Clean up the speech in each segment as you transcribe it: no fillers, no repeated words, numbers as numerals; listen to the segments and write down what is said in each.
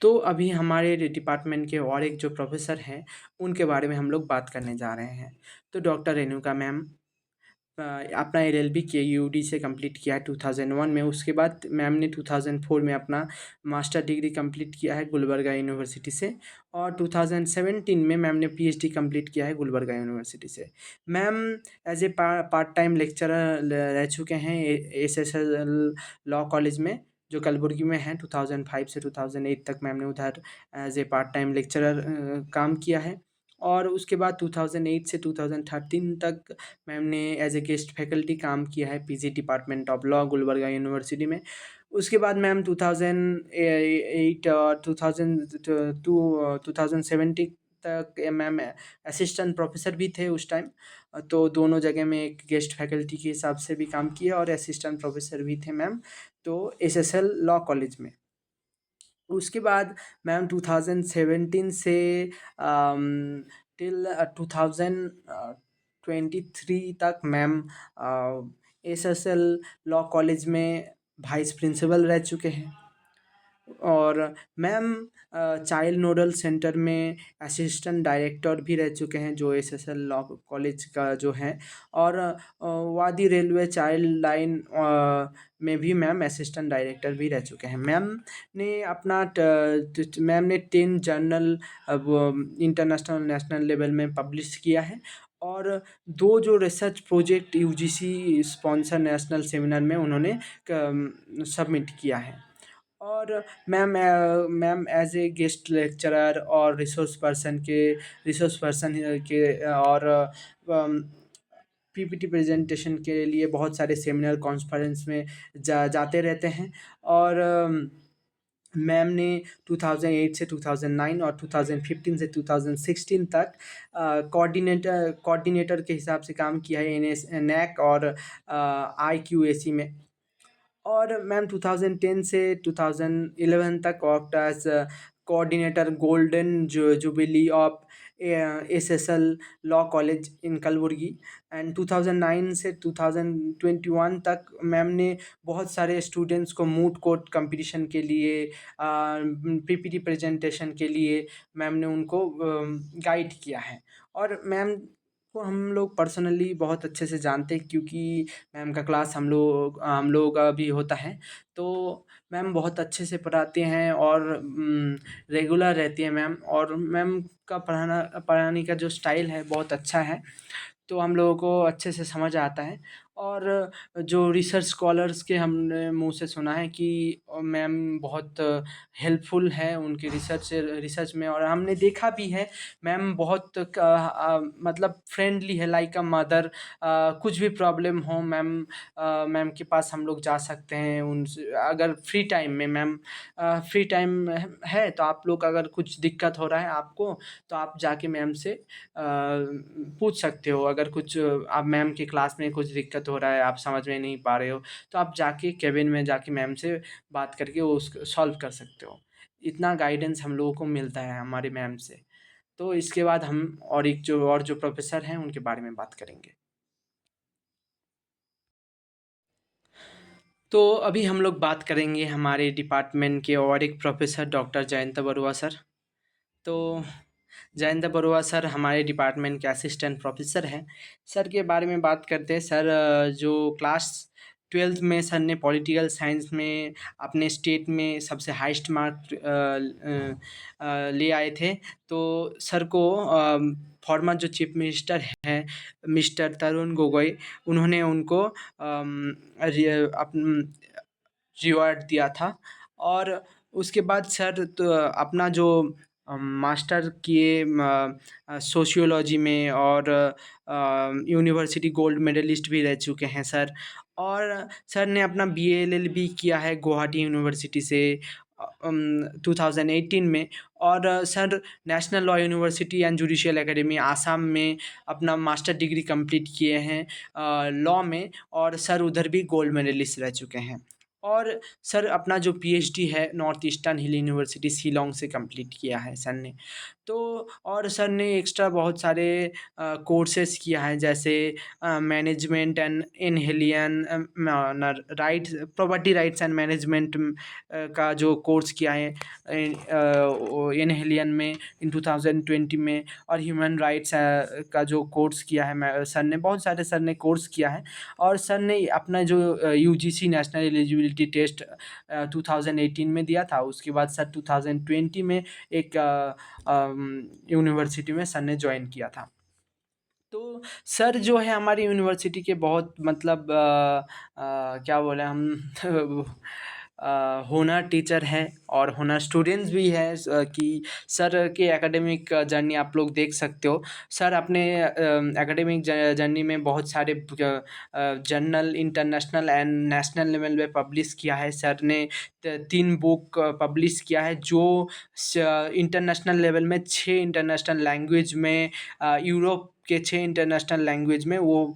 तो अभी हमारे डिपार्टमेंट के और एक जो प्रोफ़ेसर हैं, उनके बारे में हम लोग बात करने जा रहे हैं। तो डॉक्टर रेणुका मैम अ, अपना एलएलबी केयूडी से कंप्लीट किया है 2001 में, उसके बाद मैम ने 2004 में अपना मास्टर डिग्री कंप्लीट किया है गुलबर्गा यूनिवर्सिटी से और 2017 में मैम ने पीएचडी कंप्लीट किया है गुलबर्गा यूनिवर्सिटी से। Ma'am as a part time lecturer रह चुके हैं एसएसएल लॉ कॉलेज में, जो कलबुर्गी में है। 2005 से 2008 तक मैम ने उधर as a part time lecturer काम किया है और उसके बाद 2008 से 2013 तक मैम ने एज़ ए गेस्ट फैकल्टी काम किया है PG department of law Gulbarga university में। उसके बाद मैम 2008 और 2017 तक मैम असिस्टेंट प्रोफ़ेसर भी थे उस टाइम। तो दोनों जगह में एक गेस्ट फैकल्टी के हिसाब से भी काम किया और असिस्टेंट प्रोफ़ेसर भी थे मैम, तो एसएसएल लॉ कॉलेज में। उसके बाद मैम 2017 से टिल 2023 तक मैम एसएसएल लॉ कॉलेज में वाइस प्रिंसिपल रह चुके हैं और मैम चाइल्ड नोडल सेंटर में असिस्टेंट डायरेक्टर भी रह चुके हैं, जो एसएसएल लॉ कॉलेज का जो है और वादी रेलवे चाइल्ड लाइन में भी मैम असिस्टेंट डायरेक्टर भी रह चुके हैं। मैम ने 10 जर्नल अब इंटरनेशनल नेशनल लेवल में पब्लिश किया है और 2 जो research project UGC sponsor national seminar में उन्होंने सबमिट किया है। और ma'am as a guest lecturer और रिसोर्स पर्सन के और पीपीटी प्रेजेंटेशन के लिए बहुत सारे सेमिनार कॉन्फ्रेंस में जाते रहते हैं और मैम ने 2008 से 2009 और 2015 से 2016 तक कोऑर्डिनेटर के हिसाब से काम किया है एनएस नैक और आईक्यूएसी में। और मैम 2010 से 2011 तक worked as coordinator golden jubilee of SSL law college in Kalburgi and 2009 से 2021 तक मैम ने बहुत सारे स्टूडेंट्स को मूट कोर्ट कंपटीशन के लिए पीपीटी प्रेजेंटेशन के लिए मैम ने उनको गाइड किया है और मैम को हम लोग पर्सनली बहुत अच्छे से जानते हैं क्योंकि मैम का क्लास हम लोगों का भी होता है। तो मैम बहुत अच्छे से पढ़ाते हैं और रेगुलर रहती हैं मैम और मैम का पढ़ाने का जो स्टाइल है बहुत अच्छा है। तो हम लोगों को अच्छे से समझ आता है और जो रिसर्च स्कॉलर्स के हमने मुँह से सुना है कि मैम बहुत हेल्पफुल है उनकी रिसर्च में और हमने देखा भी है मैम बहुत मतलब फ्रेंडली है लाइक अ मदर। कुछ भी प्रॉब्लम हो मैम के पास हम लोग जा सकते हैं उनसे अगर फ्री टाइम में मैम फ्री टाइम है तो आप लोग अगर कुछ दिक्कत हो रहा है आपको तो आप जाके मैम से पूछ सकते हो। अगर कुछ आप मैम की क्लास में कुछ दिक्कत हो रहा है आप समझ में नहीं पा रहे हो तो आप जाके केबिन में जाके मैम से बात करके वो उसको सॉल्व कर सकते हो। इतना गाइडेंस हम लोगों को मिलता है हमारे मैम से। तो इसके बाद हम और जो प्रोफ़ेसर हैं उनके बारे में बात करेंगे। तो अभी हम लोग बात करेंगे हमारे डिपार्टमेंट के और एक professor doctor Jayant Barua sir. तो जयंत बरुआ सर हमारे डिपार्टमेंट के असिस्टेंट प्रोफ़ेसर हैं। सर के बारे में बात करते हैं सर जो क्लास 12th में सर ने पॉलिटिकल साइंस में अपने स्टेट में सबसे हाईएस्ट मार्क ले आए थे। तो सर को फॉर्मर जो चीफ मिनिस्टर हैं मिस्टर तरुण गोगोई उन्होंने उनको रिवार्ड दिया था और उसके बाद सर तो अपना जो मास्टर किए सोशियोलॉजी में और यूनिवर्सिटी गोल्ड मेडलिस्ट भी रह चुके हैं सर। और सर ने अपना बीए एलएलबी किया है गुवाहाटी यूनिवर्सिटी से 2018 में और sir national law university and judicial academy Assam में अपना मास्टर डिग्री कंप्लीट किए हैं लॉ में और सर उधर भी गोल्ड मेडलिस्ट रह चुके हैं। और सर अपना जो पीएचडी है नॉर्थ ईस्टर्न हिल यूनिवर्सिटी शिलांग से कंप्लीट किया है सर ने। तो और सर ने एक्स्ट्रा बहुत सारे कोर्सेज़ किया है, जैसे मैनेजमेंट एंड इनहेलियन rights property rights and management का जो कोर्स किया है इनहेलियन में इन 2020 में, और ह्यूमन राइट्स का जो कोर्स किया है सर ने, बहुत सारे सर ने कोर्स किया है। और सर ने अपना जो यूजीसी नेशनल एलिजिबिलिटी टेस्ट 2018 में दिया था, उसके बाद सर 2020 में एक यूनिवर्सिटी में सर ने ज्वाइन किया था। तो सर जो है हमारी यूनिवर्सिटी के बहुत मतलब क्या बोले हम होनर टीचर हैं और होनर स्टूडेंट्स भी हैं, कि सर के एकेडमिक जर्नी आप लोग देख सकते हो। सर अपने एकेडमिक जर्नी में बहुत सारे journal international and national level पे पब्लिश किया है। सर ने 3 बुक पब्लिश किया है, जो इंटरनेशनल लेवल में 6 इंटरनेशनल लैंग्वेज में, यूरोप के 6 इंटरनेशनल लैंग्वेज में वो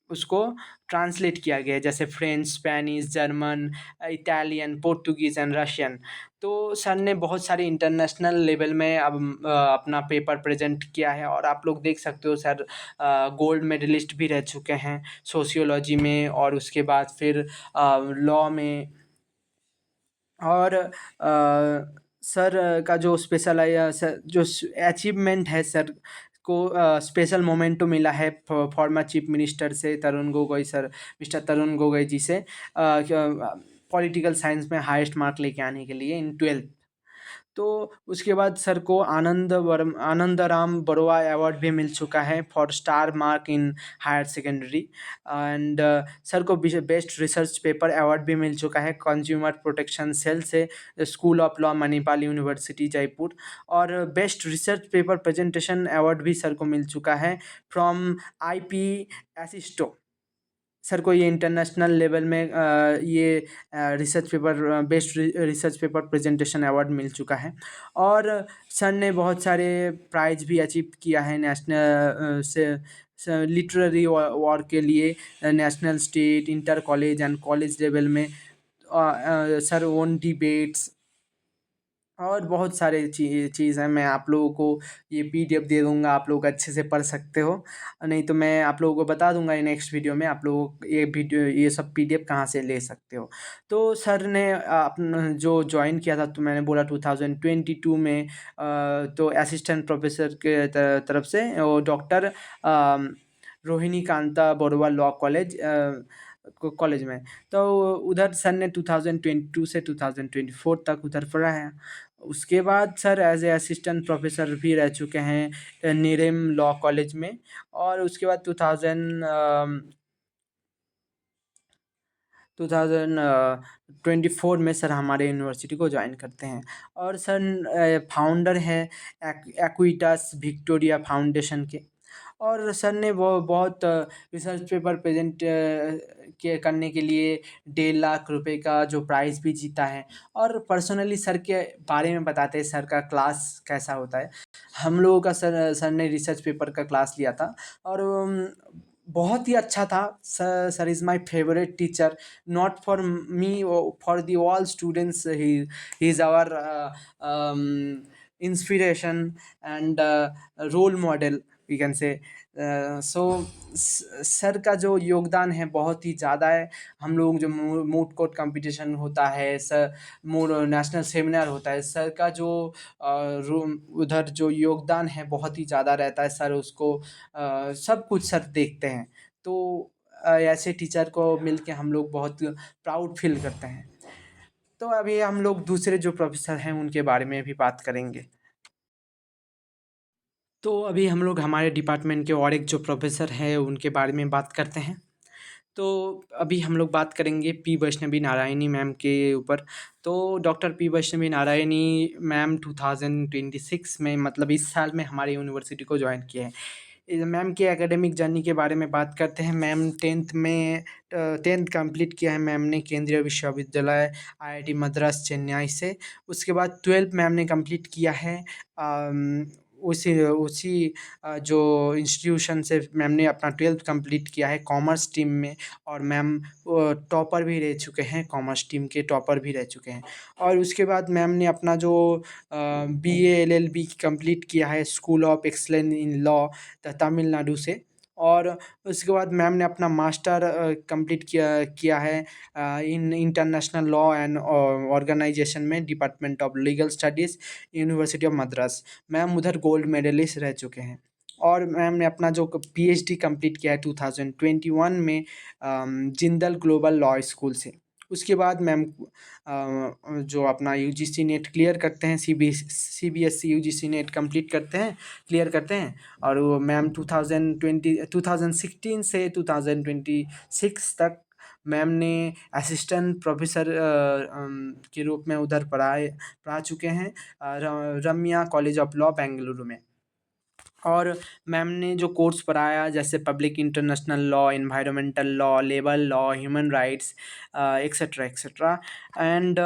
उसको ट्रांसलेट किया गया है, जैसे French, Spanish, German, Italian, Portuguese and Russian. तो सर ने बहुत सारे इंटरनेशनल लेवल में अब अपना पेपर प्रेज़ेंट किया है, और आप लोग देख सकते हो सर गोल्ड मेडलिस्ट भी रह चुके हैं सोशियोलॉजी में, और उसके बाद फिर लॉ में। और सर का जो स्पेशल सर जो अचीवमेंट है, सर को स्पेशल मोमेंटो मिला है फॉर्मर चीफ मिनिस्टर से, तरुण गोगोई सर, मिस्टर तरुण गोगोई जी से, पॉलिटिकल साइंस में हाईएस्ट मार्क लेके आने के लिए इन 12th। तो उसके बाद सर को आनंदराम बरुआ अवार्ड भी मिल चुका है four star mark in higher secondary. And sir को बेस्ट रिसर्च पेपर अवार्ड भी मिल चुका है कंज्यूमर प्रोटेक्शन सेल से, school of law Manipal university Jaipur. और best research paper presentation award भी सर को मिल चुका है फ्रॉम आईपी एसिस्टो। सर को ये इंटरनेशनल लेवल में ये research paper best research paper presentation award मिल चुका है। और सर ने बहुत सारे प्राइज़ भी अचीव किया है नेशनल से लिटरेरी वर्क के लिए, national, state, inter college and college level में। सर ओन डिबेट्स और बहुत सारे चीज़ हैं। मैं आप लोगों को ये पीडीएफ दे दूँगा, आप लोग अच्छे से पढ़ सकते हो। नहीं तो मैं आप लोगों को बता दूँगा नेक्स्ट वीडियो में, आप लोगों को ये वीडियो ये सब पीडीएफ कहाँ से ले सकते हो। तो सर ने अपना जो जॉइन किया था, तो मैंने बोला 2022 में, तो असिस्टेंट प्रोफेसर के तरफ से वो doctor Rohini Kanta Barua law college college में। तो उधर सर ने 2022 से 2024 तक उधर पढ़ाया। उसके बाद sir as a assistant professor भी रह चुके हैं नेरेम लॉ कॉलेज में। और उसके बाद 2024 में सर हमारे यूनिवर्सिटी को जॉइन करते हैं। और सर फाउंडर है एक्विटास विक्टोरिया फाउंडेशन के। और सर ने वो बहुत रिसर्च पेपर प्रेजेंट के करने के लिए 1.5 लाख रुपए का जो प्राइज़ भी जीता है। और पर्सनली सर के बारे में बताते हैं, सर का क्लास कैसा होता है। हम लोगों का सर ने रिसर्च पेपर का क्लास लिया था, और बहुत ही अच्छा था। Sir is my favourite teacher, not for me, for the all students. He is our inspiration and role model we can say. So sir का जो योगदान है बहुत ही ज़्यादा है। हम लोग जो मूट कोर्ट कंपटीशन होता है, सर नेशनल सेमिनार होता है, सर का जो रूम उधर जो योगदान है बहुत ही ज़्यादा रहता है। सर उसको सब कुछ सर देखते हैं। तो ऐसे टीचर को मिल के हम लोग बहुत प्राउड फील करते हैं। तो अभी हम लोग दूसरे जो प्रोफेसर हैं उनके बारे में भी बात करेंगे। तो अभी हम लोग हमारे डिपार्टमेंट के और एक जो प्रोफेसर हैं उनके बारे में बात करते हैं। तो अभी हम लोग बात करेंगे पी वैष्णवी नारायणी मैम के ऊपर। तो doctor P Vaishnavi Narayani ma'am 2026 में, मतलब इस साल में हमारी यूनिवर्सिटी को ज्वाइन किया है। मैम के एकेडमिक जर्नी के बारे में बात करते हैं। मैम 10th कंप्लीट किया है मैम ने केंद्रीय विश्वविद्यालय आईआईटी मद्रास चेन्नई से। उसके बाद 12th मैम ने कंप्लीट किया है उसी उसी जो इंस्टीट्यूशन से मैम ने अपना 12th कंप्लीट किया है कॉमर्स स्ट्रीम में। और मैम टॉपर भी रह चुके हैं, कॉमर्स स्ट्रीम के टॉपर भी रह चुके हैं। और उसके बाद मैम ने अपना जो बीए एलएलबी कंप्लीट किया है school of excellence in law Tamil Nadu से। और उसके बाद मैम ने अपना मास्टर कंप्लीट किया है in international law and organisation में, department of legal studies, university of Madras. Ma'am उधर गोल्ड मेडलिस्ट रह चुके हैं। और मैम ने अपना जो पीएचडी कंप्लीट किया है 2021 में जिंदल ग्लोबल लॉ स्कूल से। उसके बाद मैम जो अपना यूजीसी नेट क्लियर करते हैं, सीबीएसई यूजीसी नेट कंप्लीट करते हैं, क्लियर करते हैं। और वो मैम 2016 से 2026 तक मैम ने असिस्टेंट प्रोफेसर के रूप में उधर पढ़ा चुके हैं रम्या कॉलेज ऑफ लॉ बेंगलुरु में। और मैम ने जो कोर्स पढ़ाया जैसे public international law, environmental law, labour law, human rights, etcetera etcetera. And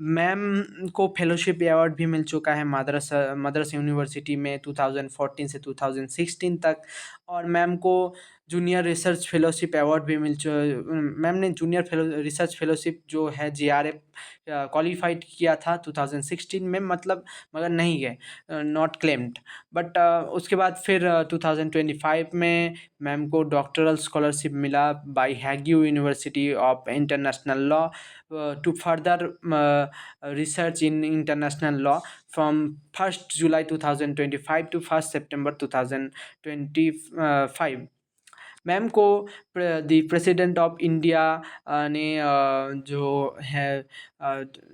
ma'am को फेलोशिप अवार्ड भी मिल चुका है मद्रास यूनिवर्सिटी में 2014 से 2016 तक। और मैम को जूनियर रिसर्च फेलोशिप अवार्ड भी मैम ने जूनियर रिसर्च फेलोशिप जो है जेआरएफ क्वालिफाइड किया था 2016 में, मतलब मगर नहीं गए, नॉट क्लेम्ड। बट उसके बाद फिर 2025 में मैम को डॉक्टरल स्कॉलरशिप मिला by Hague university of international law to further research in international law from 1st July 2025 to 1st September 2025। Ma'am को द प्रेसिडेंट ऑफ इंडिया ने जो है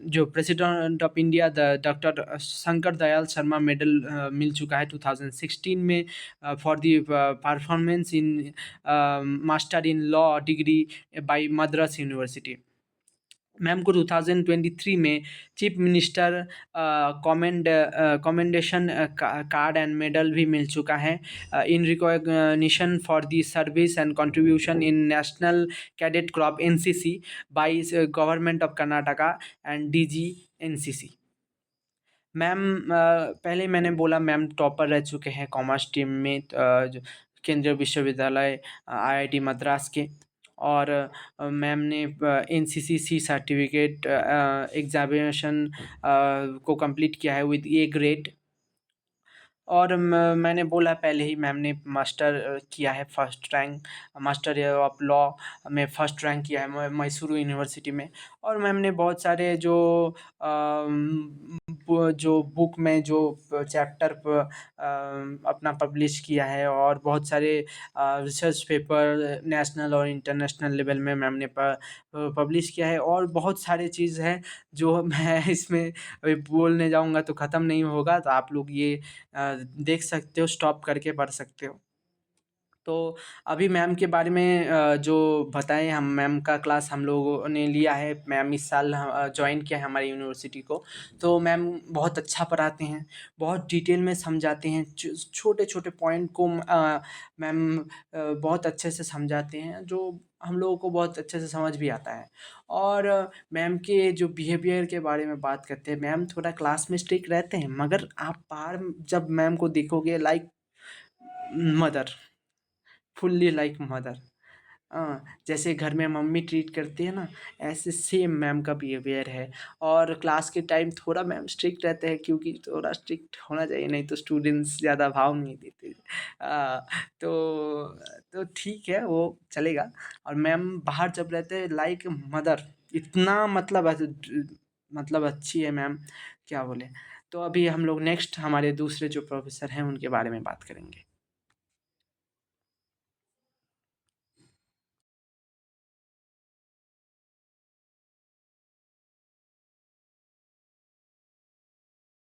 जो president of India doctor Shankar Dayal Sharma medal मिल चुका है 2016 में for the performance in master in law degree by Madras university. Ma'am को 2023 में chief minister commendation card and medal भी मिल चुका है in recognition for the service and contribution in national cadet crop NCC by government of Karnataka and DG NCC. Ma'am पहले मैंने बोला ma'am topper रह चुके हैं कॉमर्स टीम में केंद्रीय विश्वविद्यालय आईआईटी मद्रास के। और मैम ने एनसीसी सर्टिफिकेट एग्जामिनेशन को कंप्लीट किया है विद ए ग्रेड। और मैंने बोला पहले ही मैम ने मास्टर किया है first rank, master of law में फर्स्ट रैंक किया है मैसूरू यूनिवर्सिटी में। और मैम ने बहुत सारे जो बुक में जो चैप्टर अपना पब्लिश किया है और बहुत सारे रिसर्च पेपर नेशनल और इंटरनेशनल लेवल में मैम ने पब्लिश किया है। और बहुत सारे चीज़ है जो मैं इसमें अभी बोलने जाऊँगा तो ख़त्म नहीं होगा, तो आप लोग ये देख सकते हो, स्टॉप करके पढ़ सकते हो। तो अभी मैम के बारे में जो बताएं, हम मैम का क्लास हम लोगों ने लिया है, मैम इस साल ज्वाइन किया है हमारी यूनिवर्सिटी को। तो मैम बहुत अच्छा पढ़ाते हैं, बहुत डिटेल में समझाते हैं, छोटे छोटे पॉइंट को मैम बहुत अच्छे से समझाते हैं, जो हम लोगों को बहुत अच्छे से समझ भी आता है। और मैम के जो बिहेवियर के बारे में बात करते हैं, मैम थोड़ा क्लास में स्ट्रिक्ट रहते हैं, मगर आप बाहर जब मैम को देखोगे like mother, fully like mother. जैसे घर में मम्मी ट्रीट करती है ना, ऐसे सेम मैम का बिहेवियर है। और क्लास के टाइम थोड़ा मैम स्ट्रिक्ट रहते हैं, क्योंकि थोड़ा स्ट्रिक्ट होना चाहिए, नहीं तो स्टूडेंट्स ज़्यादा भाव नहीं देते। तो ठीक है, वो चलेगा। और मैम बाहर जब रहते हैं लाइक मदर, इतना मतलब अच्छी है मैम, क्या बोले। तो अभी हम लोग नेक्स्ट हमारे दूसरे जो प्रोफेसर हैं उनके बारे में बात करेंगे।